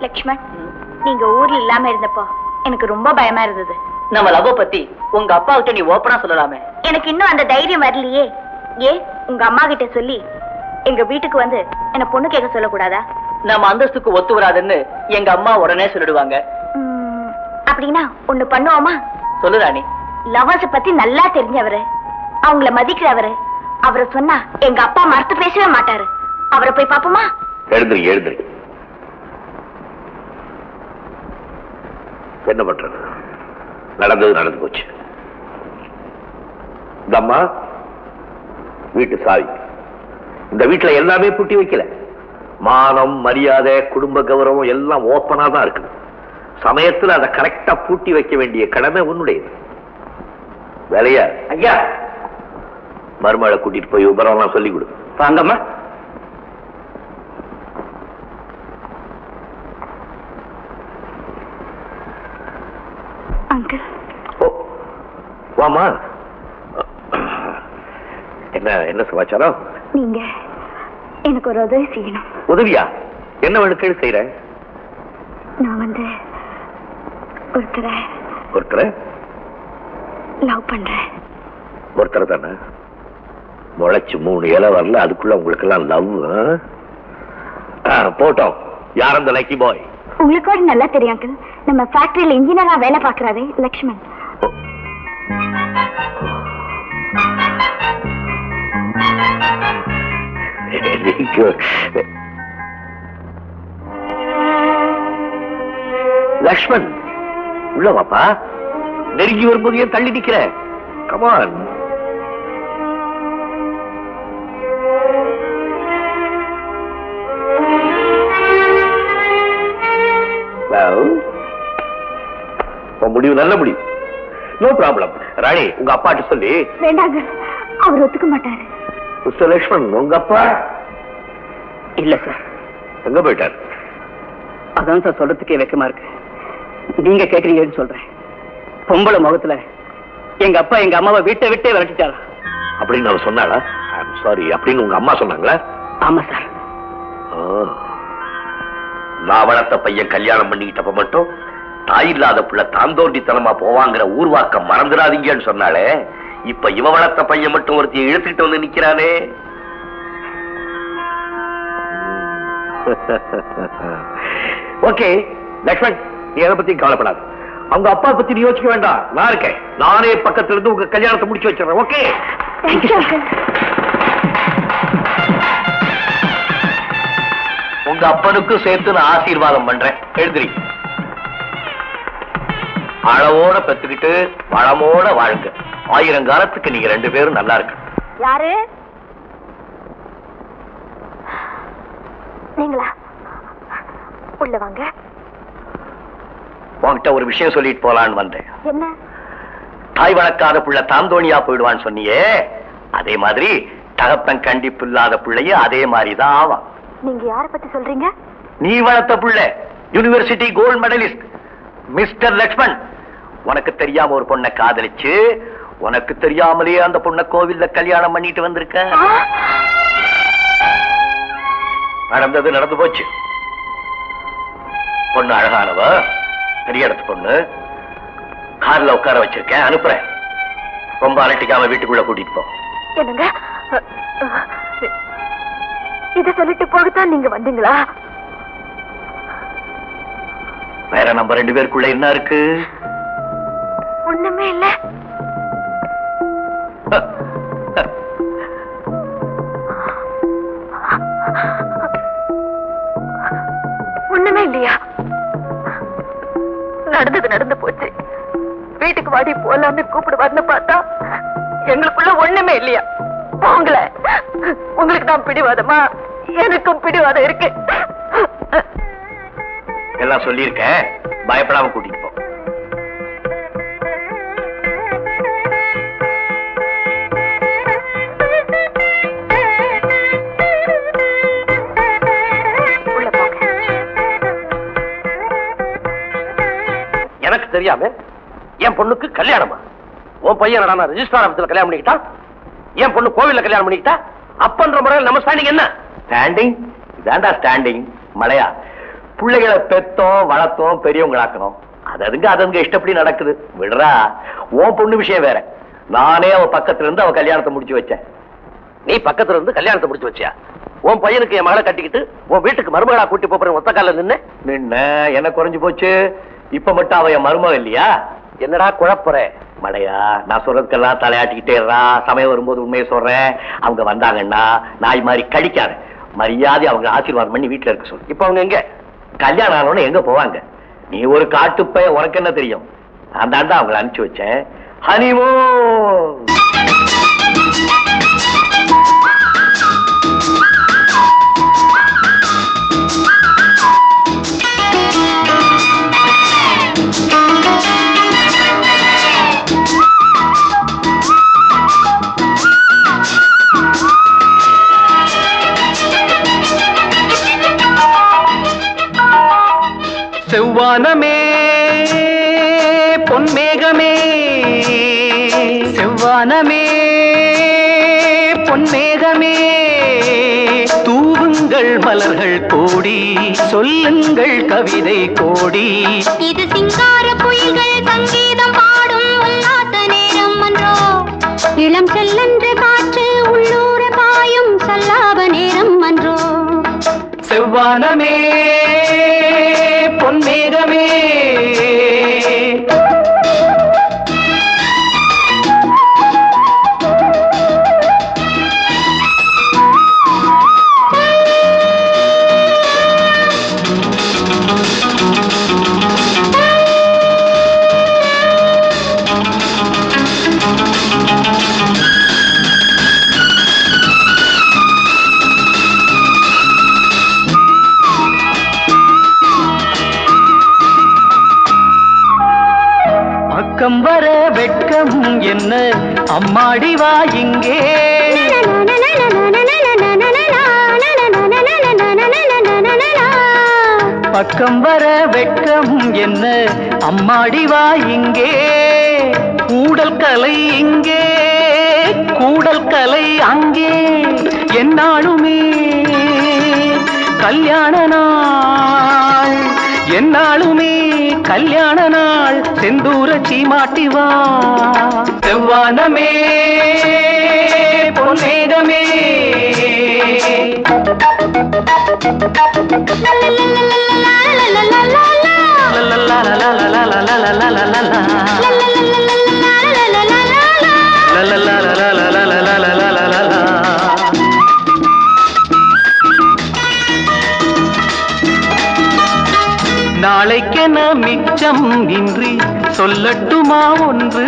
லக்ஷ்மண், நீங்க ஊர்ல இல்லாம இருந்தப்போ எனக்கு ரொம்ப பயமா இருந்தது. நம்ம லவ் பத்தி உங்க அப்பா கிட்ட நீ ஓப்பனா சொல்லலாமே. எனக்கு இன்னும் அந்த தைரியம் வரலையே. ஏன் உங்க அம்மா கிட்ட சொல்லி எங்க வீட்டுக்கு வந்து என்ன பொண்ணு கேட்க சொல்லக்கூடாதா? நம்ம அந்தஸ்துக்கு ஒத்து வராதுன்னு எங்க அம்மா உடனே சொல்லிடுவாங்க. அப்படின்னா ஒண்ணு பண்ணுவோமா? சொல்லு ராணி. லவர்ஸ் பத்தி நல்லா தெரிஞ்சவரு, அவங்கள மதிக்கிறவரு, அவரை சொன்னா எங்க அப்பா மறுத்து பேசவே மாட்டாரு. அவரை போய் பாப்போமா? எழுந்துரு எழுந்துரு. என்ன பண்றது? நடந்தது நடந்து போச்சு. இந்த அம்மா வீட்டு சாவி. இந்த வீட்டுல எல்லாமே பூட்டி வைக்கல. மானம், மரியாதை, குடும்ப கௌரவம் எல்லாம் ஓப்பனா தான் இருக்குது. சமயத்துல அதை கரெக்டா பூட்டி வைக்க வேண்டிய கடமை உன்னுடையது. வேலையா? ஐயா, மருமகளை கூட்டிட்டு போய் விபரம்லாம் சொல்லி கொடு. வாங்கம்மா. அங்கிள். ஓ வாமா. என்ன என்ன சமாச்சாரம்? நீங்க எனக்கு ஒரு உதவி செய்யணும். உதவியா? என்ன வேணுக்கு செய்யறேன்? நான் வந்து ஒருத்தரை லவ் பண்றேன். ஒருத்தர் தானே? முளைச்சு 3 இலை வரல, அதுக்குள்ள உங்களுக்கு எல்லாம் லவ் போட்டோம். யார் அந்த லக்கி பாய்? உங்களுக்கு கூட நல்லா தெரியும் அங்கிள். நம்ம ஃபேக்டரியில இன்ஜினியரா வேலை பார்க்கறாரே லக்ஷ்மண். லக்ஷ்மண் உள்ள வாப்பா. நெருங்கி வரும்போது ஏன் தள்ளி நிக்கிற? கமான். முடிவு நல்ல முடிவு. No problem. ராணி, உங்க அப்பாட்ட சொல்லி. வேண்டாங்க, அவர் ஒத்துக்க மாட்டாரு. மிஸ்டர் லக்ஷ்மண், உங்க அப்பா? இல்ல சார். எங்க போயிட்டார்? அதான் சார் சொல்றதுக்கே வெக்கமா இருக்கு. நீங்க கேக்குறீங்கன்னு சொல்றேன். பொம்பளை முகத்துல எங்க அப்பா எங்க அம்மாவை வீட்டை விட்டே விரட்டிட்டாரா அப்படின்னு அவர் சொன்னாளா? ஐம் சாரி அப்படின்னு உங்க அம்மா சொன்னாங்களா? ஆமா சார். நான் வளர்த்த பையன் கல்யாணம் பண்ணிக்கிட்டப்ப மட்டும் தாய் இல்லாத பிள்ளை தாந்தோண்டித்தனமா போவாங்கிற ஊர்வாக்கம் மறந்துடாதீங்கன்னு சொன்னாலே, இப்ப இவ வளர்த்த பையன் மட்டும் ஒருத்தைய இழுத்துட்டு வந்து நிக்கிறானே. ஓகே லக்ஷ்மண், நீ எதை பத்தி கவலைப்படாது. அவங்க அப்பா பத்தி நீ யோசிக்க வேண்டாம். நான் இருக்கேன். நானே பக்கத்துல இருந்து உங்க கல்யாணத்தை முடிச்சு வச்சிடறேன். ஓகே? உங்க அப்பனுக்கும் சேர்த்து நான் ஆசீர்வாதம் பண்றேன். எழுதுறீ. அளவோட பெத்துக்கிட்டு வளமோட வாழுங்க. 1000 காலத்துக்கு நீங்க 2 பேரும் நல்லா இருக்கு. யாரு? நீங்களா? உள்ள வாங்க. உன்கிட்ட ஒரு விஷயம் சொல்லிட்டு போலான்னு வந்தேன். என்ன? தாய் வளர்க்காத புள்ள தாந்தோணியா போயிடுவான்னு சொன்னியே, அதே மாதிரி தகப்பன் கண்டிப்பு இல்லாத பிள்ளைய அதே மாதிரிதான் ஆவா. நீங்க யார பத்தி சொல்றீங்க? நீ வளர்த்த புள்ள university gold medalist mister Lakshman. உனக்கு தெரியாம ஒரு பொண்ணை காதலிச்சு, உனக்கு தெரியாமலே அந்த பொண்ணை கோவில்ல கல்யாணம் பண்ணிட்டு வந்திருக்க. நடந்தது நடந்து போச்சு. பொண்ணு அழகானவ, பெரிய இடத்து பொண்ணு. கார்ல உட்கார வச்சிருக்கேன், அனுப்புறேன். ரொம்ப அலட்டிக்காம வீட்டுக்குள்ள கூட்டிட்டு போ. என்னங்க இத சொல்லிட்டு போகத்தான் நீங்க வந்தீங்களா? வேற நம்ம 2 பேருக்குள்ள என்ன இருக்கு? ஒண்ணுமே இல்ல. ஒண்ணுமே இல்லையா? நடந்தது நடந்து போச்சு. வீட்டுக்கு வாடி போலான்னு கூப்பிடுவார்னு பார்த்தா எங்களுக்குள்ள ஒண்ணுமே இல்லையா? போங்கள. உங்களுக்கு தான் பிடிவாதமா? எனக்கும் பிடிவாதம் இருக்கு. எல்லாம் சொல்லியிருக்கேன், பயப்படாம கூட்டிட்டு போ. எனக்கு தெரியாம என் பொண்ணுக்கு கல்யாணமா? உன் பையன் ரெஜிஸ்ட்ரார் ஆபீஸ்ல கல்யாணம் பண்ணிக்கிட்டா, என் பொண்ணு கோவில்ல கல்யாணம் பண்ணிக்கிட்டா. அப்பன்ற முறையில் நம்ம ஸ்டாண்டிங் என்ன? ஸ்டாண்டிங்? இதாண்டா ஸ்டாண்டிங். மலையா, பிள்ளைகளை பெத்தோம் வளர்த்தோம் பெரியவங்களாக்கணும். அதுங்க இஷ்டப்படி நடக்குது. விடுறா, உன் பொண்ணு விஷயம் வேற. நானே அவ பக்கத்துல இருந்து அவ கல்யாணத்தை முடிச்சு வச்சேன். நீ பக்கத்துல இருந்து கல்யாணத்தை முடிச்சு வச்சியா? உன் பையனுக்கு என் மகளை கட்டிக்கிட்டு உன் வீட்டுக்கு மருமகளா கூட்டி போறேன் ஒத்த கால நின்ன என்ன குறைஞ்சு போச்சு? இப்ப மட்டும் அவ என் மருமக இல்லையா? என்னடா குழப்பற மடையா? நான் சொல்றதுக்கெல்லாம் தலையாட்டிக்கிட்டே சமயம் வரும்போது உண்மையை சொல்றேன். அவங்க வந்தாங்கன்னா நாய் மாதிரி கடிக்காத. மரியாதை அவங்க ஆசீர்வாதம் பண்ணி வீட்டுல இருக்க சொல்லு. இப்ப அவங்க எங்க? கல்யாணம் ஆனோன்னு எங்க போவாங்க? நீ ஒரு காட்டுப்பைய, உனக்கு என்ன தெரியும்? நான் தாண்டா அவங்களை அனுப்பிச்சு வச்சேன். ஹனிமூன். செவ்வானமே பொன்மேகமே, செவ்வானமே பொன்மேகமே, தூவுங்கள் மலர்கள் கோடி, சொல்லுங்கள் கவிதை கோடி. இது சிங்கார குயில்கள் சங்கீதம் பாடும் உல்லாச நேரம் அன்றோ, இளம் செல்லென்று காற்று உள்ளூர பாயும் சல்லாப நேரம் அன்றோ. செவ்வானமே பொன்மேகமே, பக்கம் வர வெட்கம் என்ன அம்மாடி வா இங்கே, பக்கம் வர வெட்கம் என்ன அம்மாடி வா இங்கே, கூடல் கலை இங்கே கூடல் கலை அங்கே, என்னாலுமே கல்யாண நாள், என்னாலுமே கல்யாண நாள், செந்தூர சீமாட்டி வா. செவ்வானமே பொன்மேகமே, நாளைக்கென மிச்சம் இன்றி சொல்லட்டுமா ஒன்று,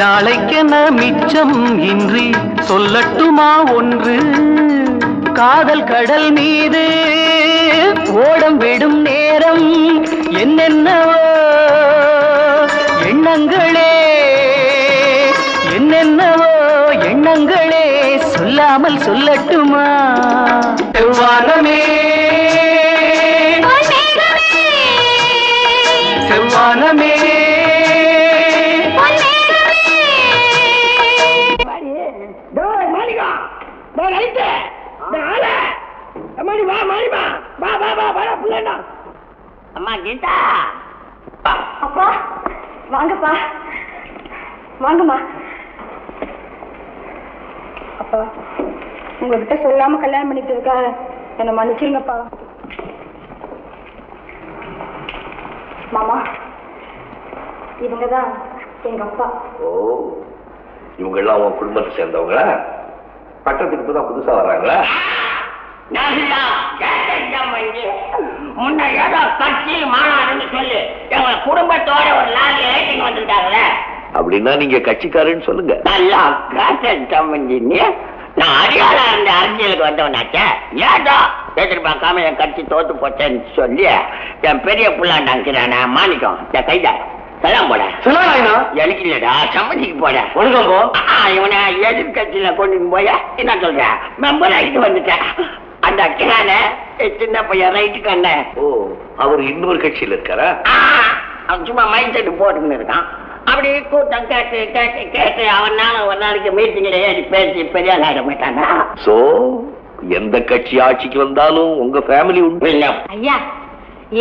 நாளைக்கென மிச்சம் இன்றி சொல்லட்டுமா ஒன்று, காதல் கடல் மீது ஓடம் விடும் நேரம், என்னென்னவோ எண்ணங்களே, என்னென்னவோ எண்ணங்களே, சொல்லாமல் சொல்லட்டுமா. செவ்வானமே செவ்வானமே, அம்மா கீதா, அப்பா வாங்கப்பா, வாங்கம்மா. அப்பா உங்ககிட்ட சொல்லாம கல்யாணம் பண்ணிட்டதுக்காக என்ன மன்னிச்சிருங்கப்பா. மாமா, இவங்கதான் எங்க அப்பா. ஓ, இவங்க எல்லாம் உன் குடும்பத்தை சேர்ந்தவங்களா? பட்டத்துக்கு இப்பதான் புதுசா வர்றாங்களா? முன்ன ஏதோ கட்சி மாநாடுன்னு சொல்லி எங்க குடும்பத்தோட ஒரு லாரி ஏற்றிங்க வந்துட்டாங்களே. அப்படின்னா நீங்க கட்சிக்காரன்னு சொல்லுங்க. நல்லா காசம்பி, நான் அடியாளா இருந்த அரசியலுக்கு வந்தவனாச்சே. ஏதோ எதிர்பார்க்காம என் கட்சி தோத்து போச்சேன்னு சொல்லி என் பெரிய புள்ளாண்டாங்கிறான மாணிக்கம் என் கைதா செல்லாம் போட எனக்கு இல்லடா சம்மதிக்கு போட ஒழுங்கம்போ. இவனை எதிர்கட்சியில கொண்டு போய என்ன சொல்ற மெம்பர் ஆகிட்டு வந்துட்டேன். அந்த கிரான சின்ன பையன் ரைட்டுக்கு அண்ணன். ஓ, அவர் இன்னொரு கட்சியில இருக்காரா? அவன் சும்மா மைண்ட் செட் போட்டுன்னு இருக்கான். அப்படி கூட்டம் கேட்டு கேட்டு கேட்டு அவனால ஒரு நாளைக்கு மீட்டிங்ல ஏறி பேசி பெரிய ஆளாயிட மாட்டானா? சோ எந்த கட்சி ஆட்சிக்கு வந்தாலும் உங்க ஃபேமிலி உண்டு. ஐயா,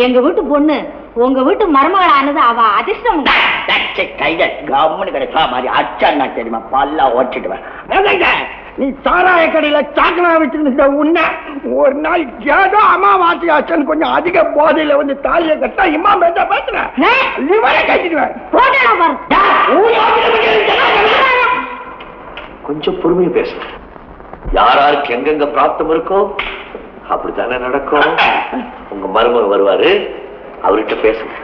எங்க வீட்டு பொண்ணு உங்க வீட்டு மருமகள் ஆனது அவ அதிர்ஷ்டம். கவர்மெண்ட் கிடைச்சா மாதிரி அச்சான்னா தெரியுமா பல்லா ஓட்டிடுவேன். நீ சாராய கடையில சாக்கனா வச்சிருந்த உன்ன ஒரு நாள் ஏதோ அமாவாசை ஆச்சன்னு கொஞ்சம் அதிக போதையில வந்து தாலியை கட்டா இம்மா பேச பேசுறேன். கொஞ்சம் பொறுமையா பேசு. யாராருக்கு எங்கெங்க பிராப்தம் இருக்கோ அப்படித்தானே நடக்கும். உங்க மருமகன் வருவாரு, அவர்கிட்ட பேசுங்க.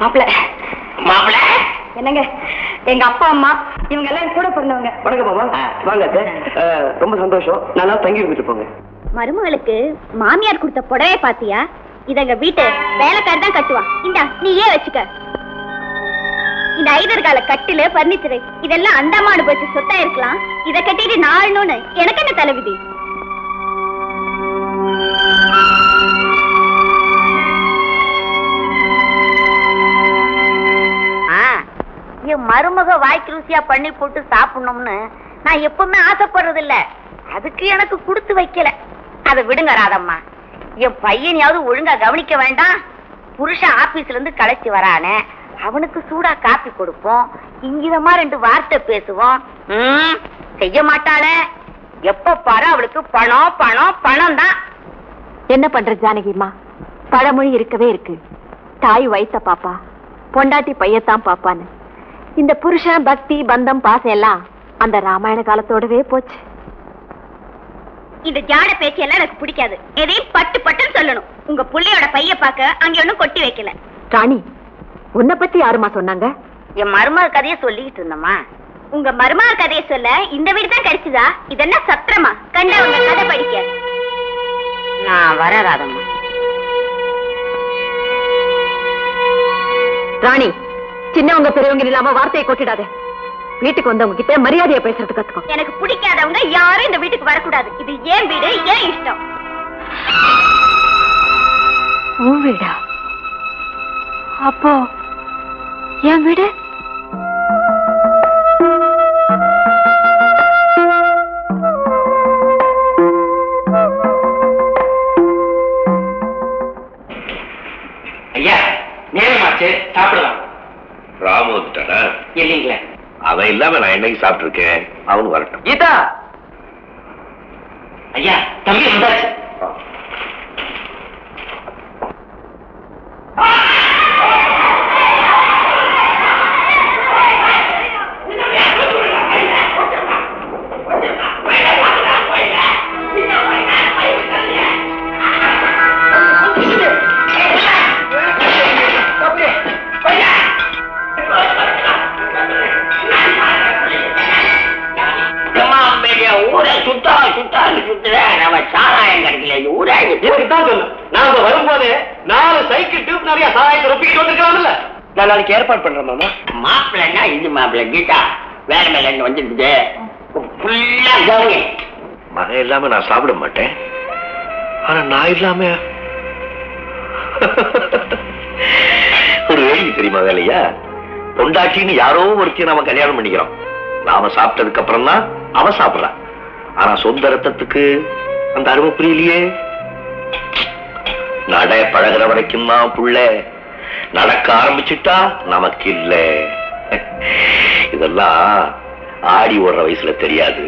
மாப்பிள்ள என்னங்க, எங்க அப்பா அம்மா இவங்க எல்லாம் கூட பிறந்தவங்க. வணக்கம் மாமா. வாங்க. ரொம்ப சந்தோஷம். நல்லா தங்கி இருந்துட்டு போங்க. மருமகளுக்கு மாமியார் கொடுத்த புடவை பாத்தியா? இத எங்க வீட்டு வேலைக்காரி தான் கட்டுவான். இந்தா நீயே வச்சுக்க. இந்த 5 கால கட்டில பர்னிச்சர் இதெல்லாம் அந்தமானு போச்சு சொத்தா இருக்கலாம். இத கட்டிட்டு நாளணும்னு எனக்கு என்ன தலைவிதி? என் மருமக வாய்க்கு ருசியா பண்ணி போட்டு சாப்பிடணும்னு நான் எப்பவுமே ஆசைப்படுறது இல்ல. அதுக்கு எனக்கு கொடுத்து வைக்கல. அதை விடுங்க ராதம்மா. என் பையனையாவது ஒழுங்கா கவனிக்க வேண்டாம். புருஷன் ஆபீஸ்ல இருந்து களைச்சு வரானே, அவனுக்கு சூடா காப்பி கொடுப்போம், இங்கிதமா 2 வார்த்தை பேசுவோம். செய்ய மாட்டாளே. எப்ப பாரு அவளுக்கு பணம் பணம் பணம் தான். என்ன பண்ற ஜானகிமா? பழமொழி இருக்கவே இருக்கு, தாய் வைத்த பாப்பா பொண்டாட்டி பையத்தான் பாப்பான்னு. இந்த புருஷன் பக்தி பந்தம் பாசம் எல்லாம் அந்த ராமாயண காலத்தோடவே போச்சு. இந்த ஜாட பேச்சு எல்லாம் எனக்கு பிடிக்காது. எதையும் பட்டு பட்டுன்னு சொல்லணும். உங்க புள்ளையோட பைய பாக்க அங்க ஒண்ணும் கொட்டி வைக்கல. ராணி, உன்னை பத்தி யாருமா சொன்னாங்க? என் மருமக கதையை சொல்லிக்கிட்டு இருந்தம்மா. உங்க மருமக கதையை சொல்ல இந்த வீடு தான் கிடைச்சதா? இதென்ன சத்திரமா? கண்ட உங்க கதை படிக்க. நான் வர ராதம்மா. ராணி, சின்னவங்க பெரியவங்க இல்லாம வார்த்தையை கொட்டிடாத. வீட்டுக்கு வந்தவங்க கிட்ட மரியாதையா பேசுறது கத்துக்கோ. எனக்கு பிடிக்காதவங்க யாரும் இந்த வீட்டுக்கு வரக்கூடாது. இது ஏன் வீடு, ஏன் இஷ்டம். உன் வீடா? அப்போ என் வீடு? ஐயா, நேரமாச்சு, சாப்பிடலாம். ராமு வந்துட்டானா? இல்லீங்களே. அவன் இல்லாம நான் என்னைக்கு சாப்பிட்டு இருக்கேன். அவனு வரட்டும். கீதா, ஐயா தம்பி வந்தாச்சு. வரும்போது 4 சைக்கிள் டியூப் நிறைய சாயத்தை ரொப்பிக்கிட்டு வந்துருக்கலாம்ல. நான் நாளைக்கு ஏற்பாடு பண்றேன் மாமா. மாப்பிள்ளா இது மாப்பிள்ள கீதா வேலை மேல இருந்து வந்துருக்குது. ஃபுல்லா கவனி. மகன் இல்லாம நான் சாப்பிட மாட்டேன். ஆனா நான் இல்லாம ஒரு வேலைக்கு தெரியுமா வேலையா? பொண்டாட்டின்னு யாரோ ஒருத்தி நாம கல்யாணம் பண்ணிக்கிறோம். நாம சாப்பிட்டதுக்கு அப்புறம் தான் அவன் சாப்பிடறான். ஆனா சொந்த ரத்தத்துக்கு அந்த அருமை புரியலையே. நட பழகிற வரைக்கும் தான் புள்ள, நடக்க ஆரம்பிச்சுட்டா நமக்கு இல்ல. இதெல்லாம் ஆடி ஓடுற வயசுல தெரியாது,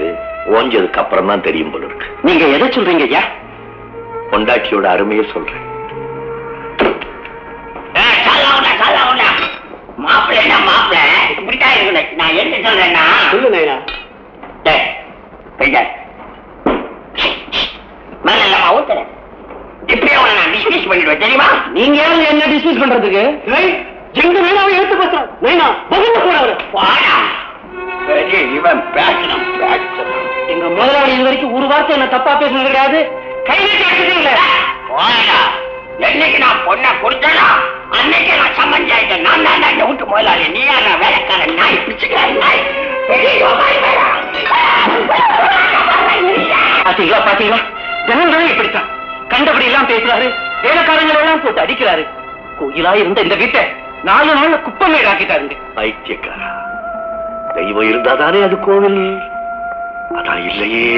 ஓஞ்சதுக்கு அப்புறம் தான் தெரியும் போல இருக்கு. நீங்க எதை சொல்றீங்க ஐயா? பொண்டாட்டியோட அருமையை சொல்றேன். மாப்பிள்ள மாப்பிள்ள இப்படித்தான் இருக்கணும். நான் என்ன சொல்றேன்னா சொல்லு நைனா. ஊத்துறேன். இப்படியே நான் டிஸ்மிஸ் பண்ணிடுவேன் தெரியுமா? நீங்க என்ன டிஸ்மிஸ் பண்றதுக்கு? எங்க நைனாவை எடுத்து பேசுறேன். நைனா பதில் கூட இவன் பேசணும். எங்க முதலாளி இது வரைக்கும் ஒரு வார்த்தை என்ன தப்பா பேசுனது கிடையாது. கையில இல்ல. என்னைக்கு நான் பொண்ணை கொடுத்தனா அன்னைக்கு நான் சம்மந்தி ஆயிட்டேன். நான் தான் இந்த வீட்டு முதலாளி. நீயா நான் வேலைக்காரன் நாய் பிடிச்சுக்கிறேன் நாய். பாத்தீங்களா பாத்தீங்களா, ஜனங்களும் இப்படித்தான் கண்டபடி எல்லாம் பேசுறாரு. வேலைக்காரங்களை எல்லாம் போட்டு அடிக்கிறாரு. கோயிலா இருந்த இந்த வீட்டை 4 நாள்ல குப்பமே ஆக்கிட்டாருங்க. பைத்தியக்காரா, தெய்வம் இருந்தாதானே அது கோவில், அதான் இல்லையே.